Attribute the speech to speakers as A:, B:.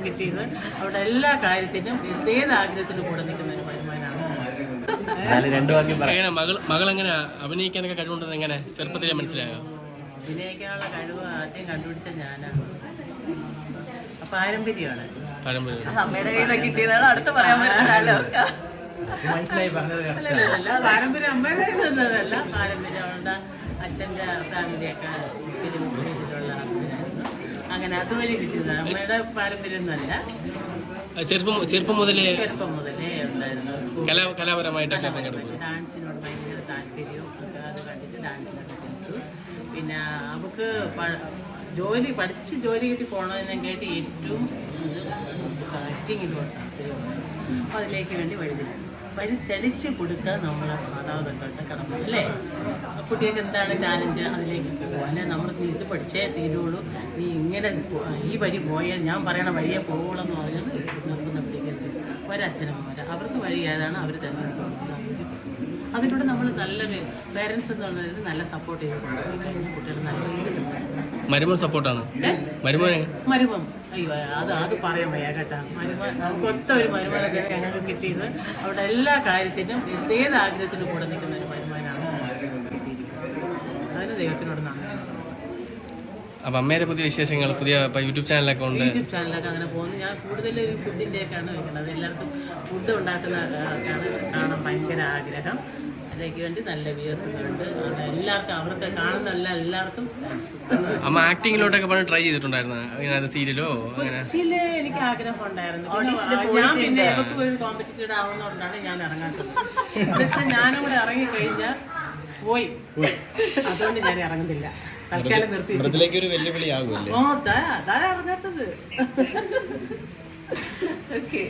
A: കിട്ടിയത്. അവിടെ എല്ലാ കാര്യത്തിനും ഏത് ആഗ്രഹത്തിനും കൂടെ നിൽക്കുന്ന ഒരു വരുമാനമാണ്.
B: മകൾ എങ്ങനെ അഭിനയിക്കാനൊക്കെ കഴിവുണ്ടെന്ന് എങ്ങനെ ചെറുപ്പത്തിലേ മനസ്സിലായോ?
A: അഭിനയിക്കാനുള്ള കഴിവ് ആദ്യം കണ്ടുപിടിച്ച ഞാനാണ്. പാരമ്പര്യമാണ്.
C: അമ്മയുടെ കയ്യിൽ നിന്ന് കിട്ടിയതാണ് അടുത്ത് പറയാൻ പറ്റില്ലല്ലോ.
A: പാരമ്പര്യം അമ്മയുടെ കയ്യിൽ നിന്നതല്ല, പാരമ്പര്യം അവളുടെ അച്ഛൻ്റെ ഫാമിലിയൊക്കെ ഫിലിം ചെയ്തിട്ടുള്ള ആൾക്കാരായിരുന്നു. അങ്ങനെ അതുവഴി കിട്ടിയതാണ്. അമ്മയുടെ പാരമ്പര്യം ഒന്നുമല്ല.
B: ചെറുപ്പം മുതലേ
A: ഉണ്ടായിരുന്നു.
B: കലാപരമായിട്ടൊക്കെ
A: ഡാൻസിനോട് ഭയങ്കര താല്പര്യവും ഒക്കെ അത് കണ്ടിട്ട് ഡാൻസിനൊക്കെ ചേർത്തു. പിന്നെ അവൾക്ക് പഠിച്ച് ജോലി കിട്ടി പോകണമെന്നൊക്കെയായിട്ട് ഏറ്റവും ആക്ടിങ്ങിനോട് താല്പര്യമാണ്. അപ്പോൾ അതിലേക്ക് വേണ്ടി വഴി തെളിച്ച് കൊടുക്കുക നമ്മളെ മാതാപിതാക്കളുടെ കടമ അല്ലേ. കുട്ടികൾക്ക് എന്താണ് ടാലൻറ്റ് അതിലേക്ക് പോകുക. അല്ലെ നമ്മൾ ഇത് പഠിച്ചേ തീരുള്ളൂ, നീ ഇങ്ങനെ ഈ വഴി പോയാൽ ഞാൻ പറയണ വഴിയെ പോകുള്ളൂ എന്ന് പറഞ്ഞാൽ നിർബന്ധം പിടിക്കരുത്. ഒരച്ഛനമ്മമാർ അവർക്ക് വഴി ഏതാണ് അവർ തിരഞ്ഞെടുക്കുന്നത്. അതിലൂടെ നമ്മൾ നല്ലൊരു പേരൻസ് എന്ന് പറയുന്നത് നല്ല സപ്പോർട്ട് ചെയ്ത് കൊണ്ടുപോയി കുട്ടികൾ നല്ല രീതിയിൽ
B: മരുമോൻ സപ്പോർട്ടാണ്.
A: മരുമം അയ്യോ അത് പറയാൻ വയ്യ കേട്ടാ. നമുക്ക് ഒത്ത ഒരു മരുമാനൊക്കെ ഞങ്ങൾക്ക് കിട്ടിയത്. അവിടെ എല്ലാ കാര്യത്തിനും ഏത് ആഗ്രഹത്തിനും കൂടെ നിൽക്കുന്ന ഒരു വരുമാനമാണ് കിട്ടിയിരിക്കുന്നത്. അതിന് ദൈവത്തിനോട് നന്ദി.
B: അപ്പം അമ്മയുടെ പുതിയ വിശേഷങ്ങൾ പുതിയ യൂട്യൂബ് ചാനലൊക്കെ ഉണ്ട്.
A: യൂട്യൂബ് ചാനലൊക്കെ അങ്ങനെ പോകുന്നു. ഞാൻ കൂടുതൽ ഫുഡിൻ്റെയൊക്കെയാണ് വെക്കുന്നത്. എല്ലാവർക്കും ഫുഡ് ഉണ്ടാക്കുന്ന കാണാൻ ഭയങ്കര ആഗ്രഹം. അതിലേക്ക് വേണ്ടി നല്ല വ്യൂസുകളുണ്ട്. എല്ലാവർക്കും അവർക്ക് കാണുന്ന എല്ലാവർക്കും
B: അമ്മ ആക്ടിങ്ങിലോട്ടൊക്കെ പറഞ്ഞ് ട്രൈ ചെയ്തിട്ടുണ്ടായിരുന്നു സീരിയലോ അങ്ങനെ?
A: എനിക്ക് ആഗ്രഹം ഉണ്ടായിരുന്നു. ഞാൻ പിന്നെ ഇവർക്ക് ഒരു കോമ്പറ്റീറ്റീവ് ആവുന്നതുകൊണ്ടാണ് ഞാൻ ഇറങ്ങാത്തത്. പക്ഷെ ഞാനും കൂടെ ഇറങ്ങിക്കഴിഞ്ഞാൽ പോയി, അതുകൊണ്ട് ഞാൻ ഇറങ്ങുന്നില്ല. തൽക്കാലം നിർത്തി. അതാ ഇറങ്ങാത്തത്. ഓക്കെ.